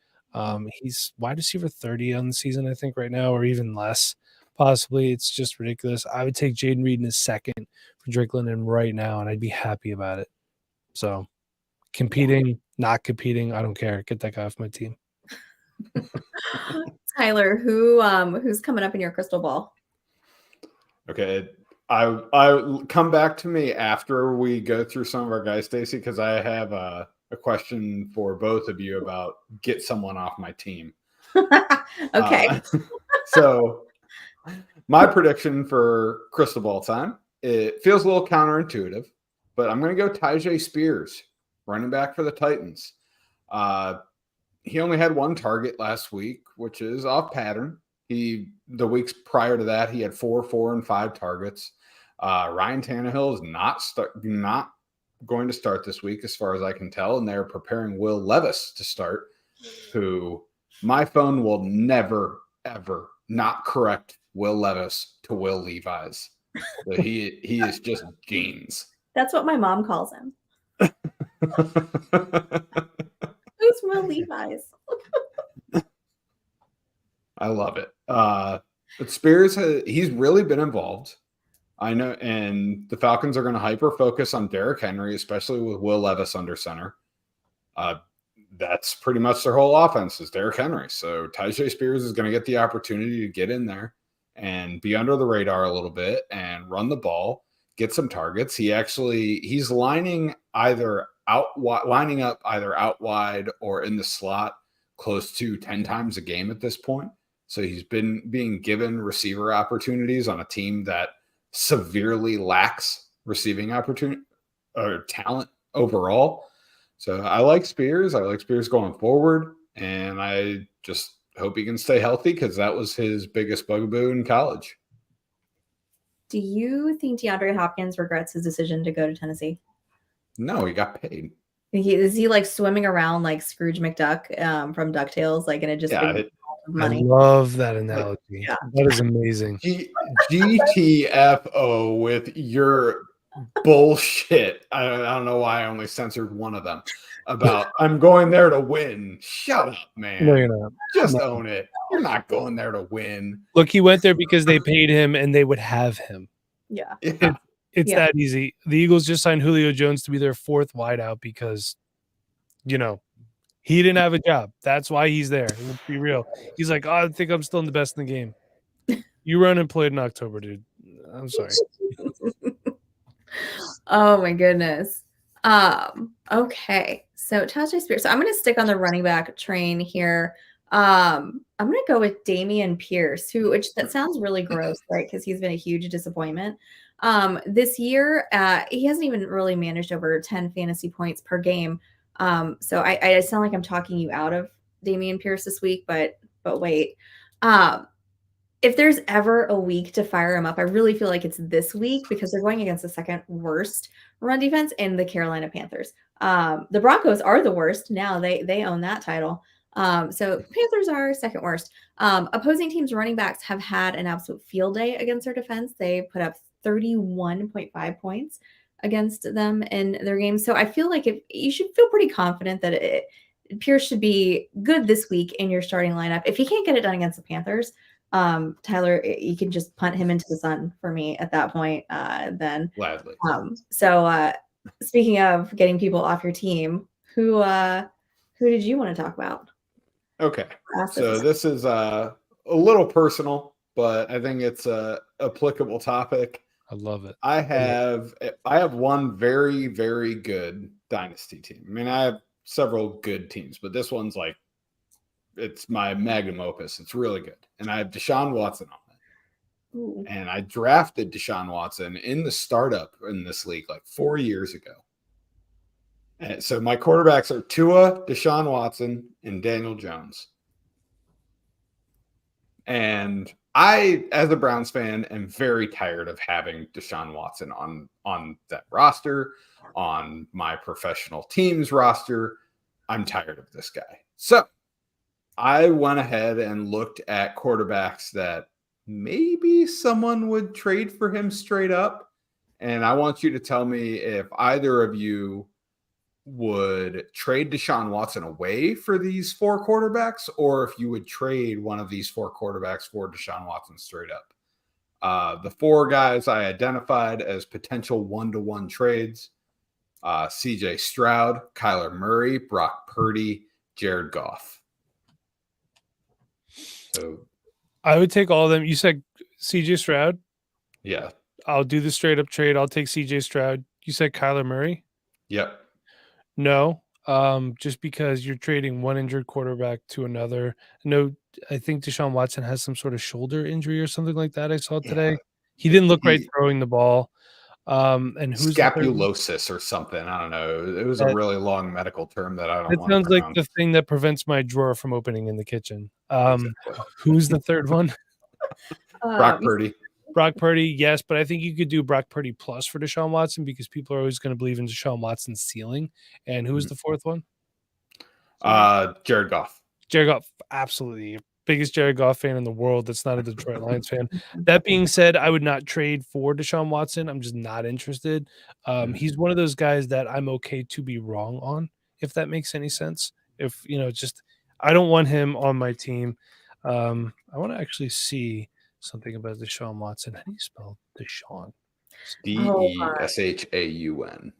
Speaker 3: He's wide receiver 30 on the season, I think, right now, or even less, possibly. It's just ridiculous. I would take Jaden Reed in a second for Drake London right now, and I'd be happy about it. So competing, not competing, I don't care. Get that guy off my team.
Speaker 1: Tyler, who's coming up in your crystal ball?
Speaker 2: Okay. I come back to me after we go through some of our guys, Stacy, because I have a question for both of you about get someone off my team.
Speaker 1: Okay.
Speaker 2: So my prediction for crystal ball time, it feels a little counterintuitive, but I'm going to go Tyjae Spears, running back for the Titans. He only had 1 target last week, which is off pattern. The weeks prior to that, he had 4, 4, and 5 targets. Ryan Tannehill is not going to start this week, as far as I can tell, and they're preparing Will Levis to start, who my phone will never, ever not correct Will Levis to Will Levi's. So he is just jeans.
Speaker 1: That's what my mom calls him. Who's Will Levi's?
Speaker 2: I love it. But Spears, he's really been involved. I know, and the Falcons are going to hyper focus on Derrick Henry, especially with Will Levis under center. That's pretty much their whole offense is Derrick Henry. So Tyjae Spears is going to get the opportunity to get in there and be under the radar a little bit and run the ball, get some targets. He's lining up either out wide or in the slot close to 10 times a game at this point. So he's been being given receiver opportunities on a team that severely lacks receiving opportunity or talent overall. So I like Spears. I like Spears going forward, and I just hope he can stay healthy because that was his biggest bugaboo in college.
Speaker 1: Do you think DeAndre Hopkins regrets his decision to go to Tennessee?
Speaker 2: No, he got paid.
Speaker 1: Is he like swimming around like Scrooge McDuck from DuckTales, like in a just
Speaker 2: Yeah,
Speaker 1: big
Speaker 3: I
Speaker 1: money?
Speaker 3: love that analogy.
Speaker 1: Yeah.
Speaker 3: That is amazing.
Speaker 2: GTFO with your bullshit. I don't know why I only censored one of them about I'm going there to win. Shut up, man.
Speaker 3: No, you're not.
Speaker 2: Just own it. You're not going there to win.
Speaker 3: Look, he went there because they paid him and they would have him.
Speaker 1: Yeah.
Speaker 2: Yeah.
Speaker 3: It's that easy. The Eagles just signed Julio Jones to be their fourth wideout because, you know, he didn't have a job. That's why he's there. Let's be real. He's like, oh, I think I'm still the best in the game. You were unemployed in October, dude. I'm sorry.
Speaker 1: Oh my goodness. Okay. So Tajay Spears. So I'm going to stick on the running back train here. I'm going to go with Damian Pierce, which that sounds really gross, right? Because he's been a huge disappointment. This year, he hasn't even really managed over 10 fantasy points per game. So I sound like I'm talking you out of Damian Pierce this week, but wait. If there's ever a week to fire him up, I really feel like it's this week because they're going against the second worst run defense in the Carolina Panthers. The Broncos are the worst now. They own that title. So Panthers are second worst. Opposing teams' running backs have had an absolute field day against their defense. They put up 31.5 points against them in their games. So I feel like you should feel pretty confident that Pierce should be good this week in your starting lineup. If he can't get it done against the Panthers, Tyler, you can just punt him into the sun for me at that point. Then
Speaker 2: gladly.
Speaker 1: So speaking of getting people off your team, who did you want to talk about?
Speaker 2: Okay, so this is a little personal, but I think it's a applicable topic.
Speaker 3: I love it.
Speaker 2: I have one very, very good dynasty team. I mean, I have several good teams, but this one's like, it's my magnum opus. It's really good. And I have Deshaun Watson on it.
Speaker 1: Ooh.
Speaker 2: And I drafted Deshaun Watson in the startup in this league like 4 years ago. And so my quarterbacks are Tua, Deshaun Watson, and Daniel Jones. And I, as a Browns fan, am very tired of having Deshaun Watson on that roster, on my professional team's roster. I'm tired of this guy. So I went ahead and looked at quarterbacks that maybe someone would trade for him straight up. And I want you to tell me if either of you would trade Deshaun Watson away for these four quarterbacks, or if you would trade one of these four quarterbacks for Deshaun Watson straight up. The four guys I identified as potential one-to-one trades, CJ Stroud, Kyler Murray, Brock Purdy, Jared Goff. So
Speaker 3: I would take all of them. You said CJ Stroud?
Speaker 2: Yeah.
Speaker 3: I'll do the straight up trade. I'll take CJ Stroud. You said Kyler Murray?
Speaker 2: Yep.
Speaker 3: No, just because you're trading one injured quarterback to another. No, I think Deshaun Watson has some sort of shoulder injury or something like that. I saw today. He didn't look right throwing the ball. And who's
Speaker 2: scapulosis or something? I don't know. It was a really long medical term that I don't.
Speaker 3: It sounds like the thing that prevents my drawer from opening in the kitchen. Who's the third one?
Speaker 2: Brock Purdy.
Speaker 3: Brock Purdy, yes, but I think you could do Brock Purdy plus for Deshaun Watson because people are always going to believe in Deshaun Watson's ceiling. And who was the fourth one?
Speaker 2: Jared Goff.
Speaker 3: Jared Goff, absolutely. Biggest Jared Goff fan in the world that's not a Detroit Lions fan. That being said, I would not trade for Deshaun Watson. I'm just not interested. He's one of those guys that I'm okay to be wrong on, if that makes any sense. If, just I don't want him on my team. I want to actually see something about Deshaun Watson. How do you spell Deshaun?
Speaker 2: Deshaun.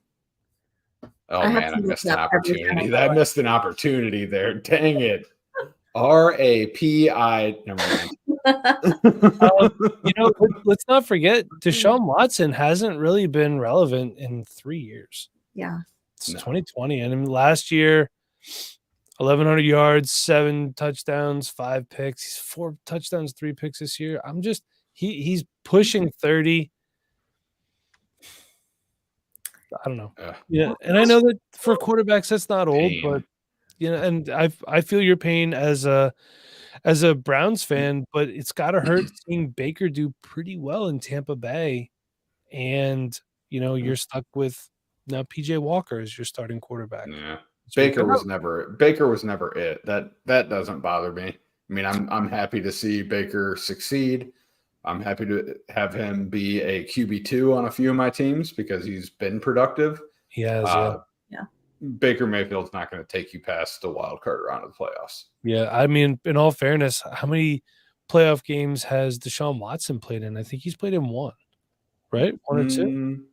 Speaker 2: Oh, man, I missed an opportunity. I missed an opportunity there. Dang it. RAPI. Never mind.
Speaker 3: Let's not forget Deshaun Watson hasn't really been relevant in 3 years.
Speaker 1: Yeah.
Speaker 3: It's 2020. And last year, 1,100 yards, 7 touchdowns, 5 picks. He's 4 touchdowns, 3 picks this year. He's pushing 30. I don't know. Yeah. And I know that for quarterbacks, that's not old, but and I feel your pain as a as a Browns fan, but it's got to hurt seeing Baker do pretty well in Tampa Bay, and you're stuck with now PJ Walker as your starting quarterback.
Speaker 2: Yeah,
Speaker 3: So
Speaker 2: Baker was never it. That doesn't bother me. I mean, I'm happy to see Baker succeed. I'm happy to have him be a QB2 on a few of my teams because he's been productive.
Speaker 3: He has,
Speaker 1: Yeah.
Speaker 2: Baker Mayfield's not going to take you past the wild card round of the playoffs.
Speaker 3: Yeah, I mean, in all fairness, how many playoff games has Deshaun Watson played in? I think he's played in one, right? One or two?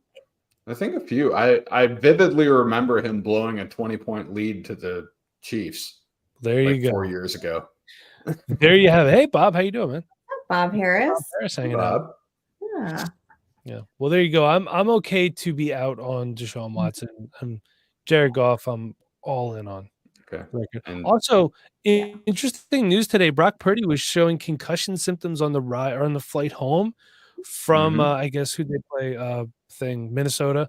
Speaker 2: I think a few. I vividly remember him blowing a 20-point lead to the Chiefs.
Speaker 3: There you go.
Speaker 2: 4 years ago.
Speaker 3: There you have it. Hey, Bob, how you doing, man?
Speaker 1: Bob Harris.
Speaker 3: Bob Harris hanging out.
Speaker 1: Yeah.
Speaker 3: Yeah. Well, there you go. I'm okay to be out on Deshaun Watson. I'm Jared Goff. I'm all in on.
Speaker 2: Okay.
Speaker 3: And also, interesting news today. Brock Purdy was showing concussion symptoms on the ride or on the flight home from I guess who they play Minnesota.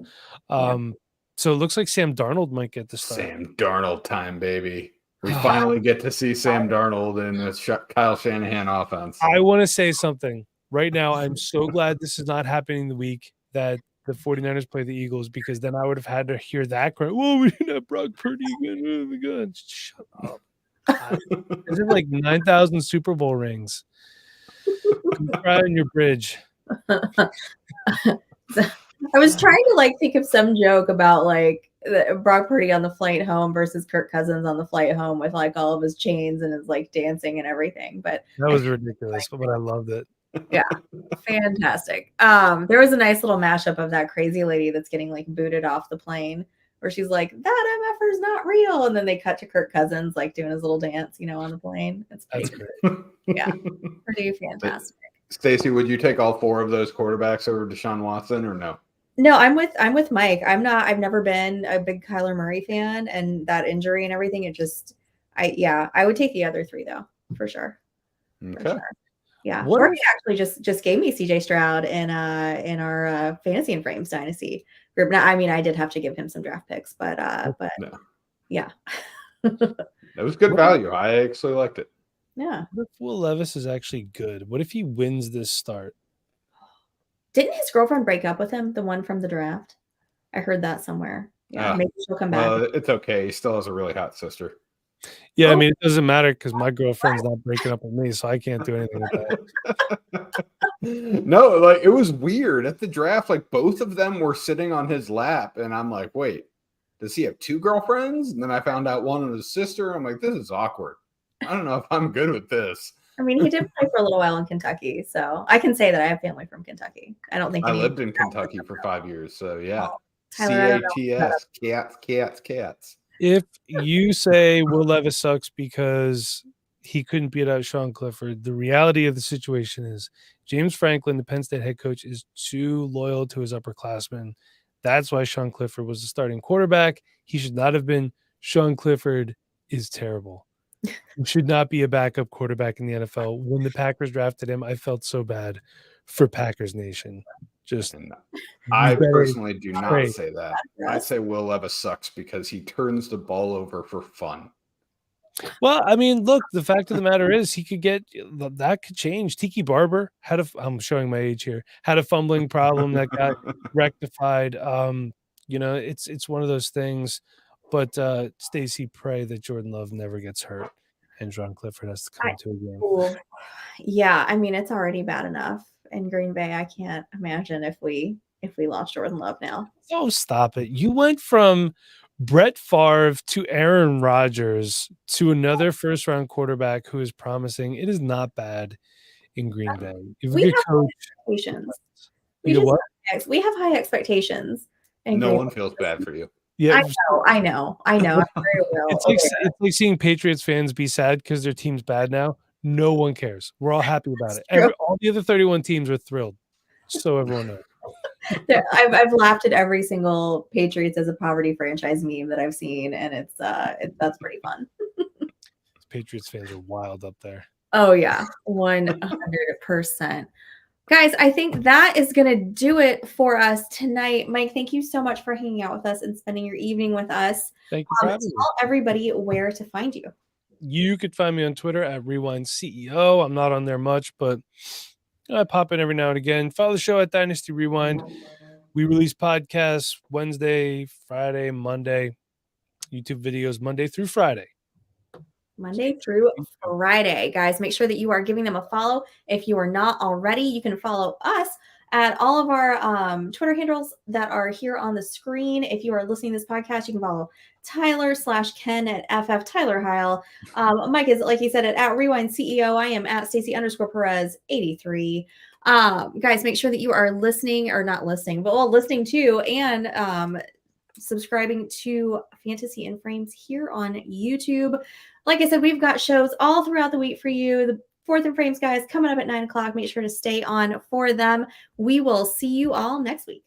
Speaker 3: So it looks like Sam Darnold might get the start.
Speaker 2: Sam Darnold time, baby. We finally get to see Sam Darnold in the Kyle Shanahan offense.
Speaker 3: I want to say something right now. I'm so glad this is not happening the week that the 49ers play the Eagles, because then I would have had to hear that cry. Whoa, we didn't have Brock Purdy again. Oh my God. Shut up. Is it like 9,000 Super Bowl rings? Cry on your bridge.
Speaker 1: I was trying to think of some joke about Brock Purdy on the flight home versus Kirk Cousins on the flight home with all of his chains and his dancing and everything. But
Speaker 3: that was ridiculous, but I loved it.
Speaker 1: Yeah, fantastic. There was a nice little mashup of that crazy lady that's getting booted off the plane, where she's like, "That MFer's not real," and then they cut to Kirk Cousins doing his little dance, on the plane. That's great. Yeah, pretty fantastic.
Speaker 2: Stacy, would you take all 4 of those quarterbacks over Deshaun Watson or no?
Speaker 1: No, I'm with Mike. I've never been a big Kyler Murray fan, and that injury and everything, I would take the other 3 though, for sure.
Speaker 2: Okay.
Speaker 1: For sure. Yeah. Jorge actually just gave me CJ Stroud in our Fantasy and Frames Dynasty group. Now, I mean, I did have to give him some draft picks, but no. Yeah.
Speaker 2: That was good value. I actually liked it.
Speaker 1: Yeah.
Speaker 3: What if Will Levis is actually good? What if he wins this start?
Speaker 1: Didn't his girlfriend break up with him, the one from the draft? I heard that somewhere. Yeah, maybe she'll come back.
Speaker 2: Well, it's okay. He still has a really hot sister.
Speaker 3: Yeah, I mean, it doesn't matter because my girlfriend's not breaking up with me, so I can't do anything with
Speaker 2: that. No, it was weird. At the draft, both of them were sitting on his lap, and I'm like, wait, does he have 2 girlfriends? And then I found out one was his sister. I'm like, this is awkward. I don't know if I'm good with this.
Speaker 1: I mean, he did play for a little while in Kentucky, so I can say that I have family from Kentucky. I don't think
Speaker 2: I lived in Kentucky for 5 years, so yeah.
Speaker 1: Tyler,
Speaker 2: CATS, cats.
Speaker 3: If you say Will Levis sucks because he couldn't beat out Sean Clifford, the reality of the situation is James Franklin, the Penn State head coach, is too loyal to his upperclassmen. That's why Sean Clifford was the starting quarterback. He should not have been. Sean Clifford is terrible. He should not be a backup quarterback in the NFL. When the Packers drafted him, I felt so bad for Packers Nation.
Speaker 2: I personally do not say that. I say Will Levis sucks because he turns the ball over for fun.
Speaker 3: Well, I mean, look, the fact of the matter is he could get that could change. Tiki Barber I'm showing my age here, had a fumbling problem that got rectified. It's one of those things. But Stacy, pray that Jordan Love never gets hurt and Sean Clifford has to come into a game.
Speaker 1: Yeah, I mean, it's already bad enough in Green Bay. I can't imagine if we lost Jordan Love now.
Speaker 3: Oh, stop it. You went from Brett Favre to Aaron Rodgers to another first-round quarterback who is promising. It is not bad in Green Bay. If
Speaker 1: we have expectations. We have high expectations.
Speaker 2: No one feels bad for you.
Speaker 3: Yeah,
Speaker 1: I know. I'm very well.
Speaker 3: It's like seeing Patriots fans be sad because their team's bad now. No one cares. We're all happy about it. All the other 31 teams are thrilled. So everyone knows.
Speaker 1: I've laughed at every single Patriots as a poverty franchise meme that I've seen, and that's pretty fun.
Speaker 3: Patriots fans are wild up there.
Speaker 1: Oh yeah, 100%. Guys, I think that is going to do it for us tonight. Mike, thank you so much for hanging out with us and spending your evening with us.
Speaker 3: Thank you for having me.
Speaker 1: Tell everybody where to find you.
Speaker 3: You could find me on Twitter at Rewind CEO. I'm not on there much, but I pop in every now and again. Follow the show at Dynasty Rewind. We release podcasts Wednesday, Friday, Monday, YouTube videos Monday through Friday.
Speaker 1: Monday through Friday, guys. Make sure that you are giving them a follow. If you are not already, you can follow us at all of our Twitter handles that are here on the screen. If you are listening to this podcast, you can follow Tyler/Ken at FF Tyler Heil. Mike is, like he said, at Rewind CEO. I am at Stacy_Perez83. Guys, make sure that you are listening, or not listening, but listening to and subscribing to Fantasy and Frames here on YouTube. Like I said, we've got shows all throughout the week for you. The Fourth and Frames guys coming up at 9 o'clock. Make sure to stay on for them. We will see you all next week.